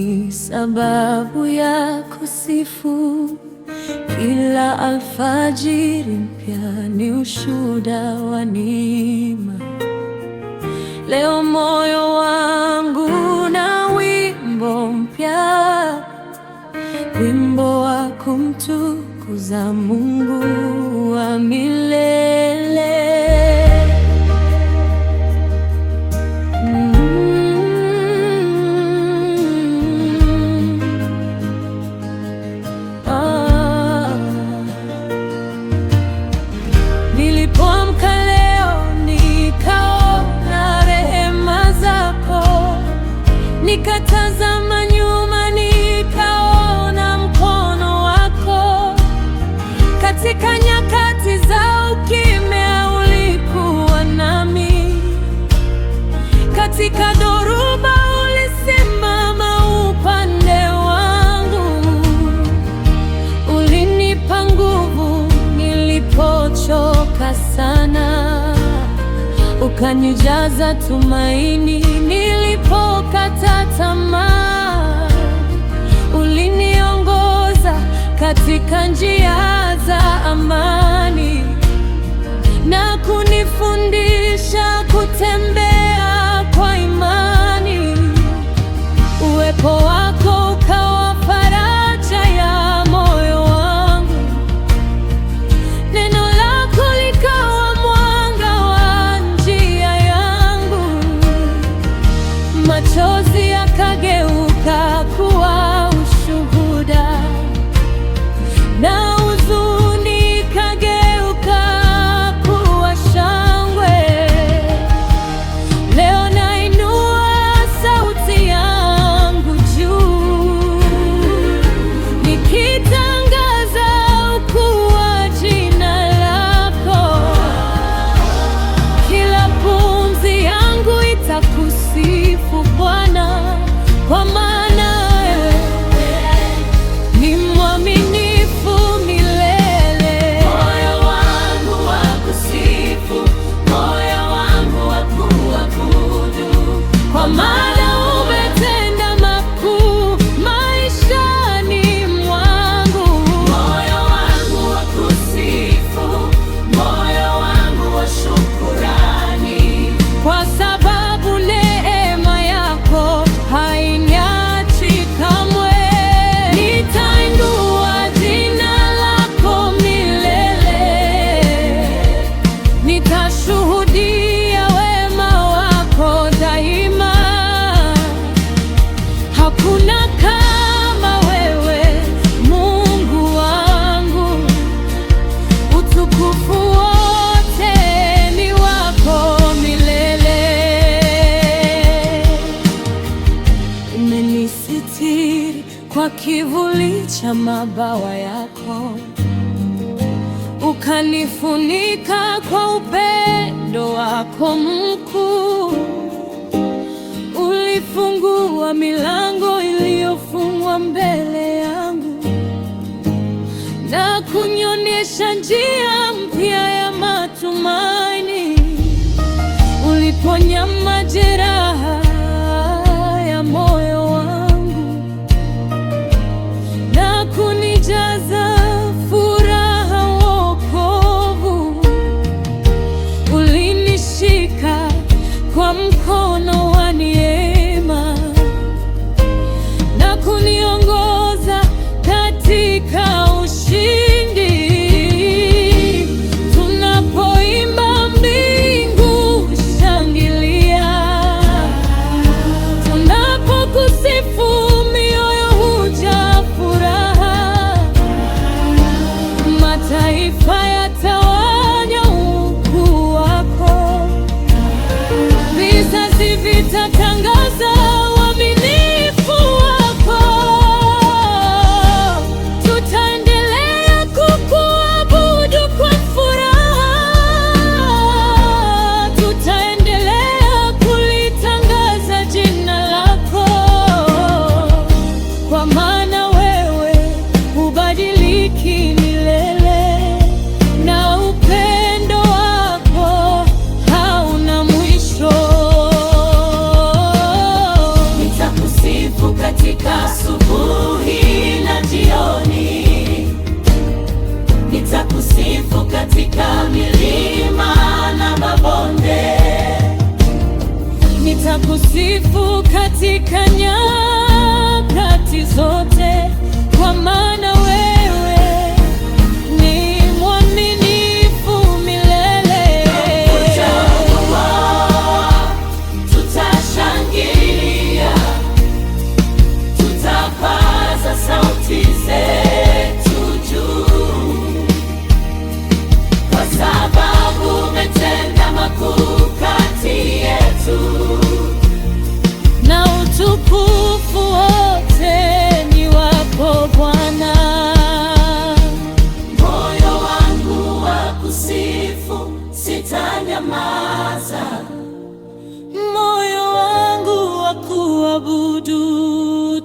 ni sababu ya kusifu. Kila alfajiri mpya ni ushuhuda wa neema. Leo moyo wangu na wimbo mpya, wimbo wa kumtukuza Mungu wa milele. Nilipoamka leo nikaona rehema zako, nikatazama nyuma nikaona mkono wako. Katika nyakati za ukimya ulikuwa nami, katika dhoruba ulisimama upande wangu. Ulinipa nguvu nilipochoka sana, ukanijaza tumaini nilipokata tamaa. Uliniongoza katika njia za amani na kunifundisha kutembea kwa imani. Uwepo wako ukawa faraja ya moyo wangu, neno lako likawa mwanga wa njia yangu. Machozi yakageuka kuwa ushuhuda na huzuni ikageuka kuwa shangwe. Leo nainua sauti yangu juu, nikitangaza ukuu wa jina lako. Kila pumzi yangu itakusifu Bwana, kwa maana wewe ni mwaminifu milele. Moyo wangu wakusifu, moyo wangu wakuabudu, kwa maana umetenda makuu maishani mwangu. Moyo wangu wakusifu, moyo wangu wa shukrani, kwa sababu neema yako hainiachi kamwe. Nitainua jina lako milele, nitashuhudia wema wako daima. Hakuna kama wewe Mungu wangu, utukufu wote ni wako milele. Umenisitiri kwa kivuli cha mabawa yako, ukanifunika kwa upendo wako mkuu. Ulifungua milango iliyofungwa mbele yangu na kunionyesha njia mpya ya matumaini. Uliponya majeraha ya moyo wangu na kunijaza furaha wokovu. Ulinishika kwa mkono wa neema na kuniongoza katika ushindi. katika asubuhi na jioni, nitakusifu katika milima na mabonde, nitakusifu katika nyakati zote, kwa maana wewe ni mwaminifu milele. Tutashangilia, tutapaza sauti zetu juu, kwa sababu umetenda makuu kati yetu, na utukufu wote ni wako Bwana. Moyo wangu wa kusifu sitanyamaza, Moyo wangu wa kuabudu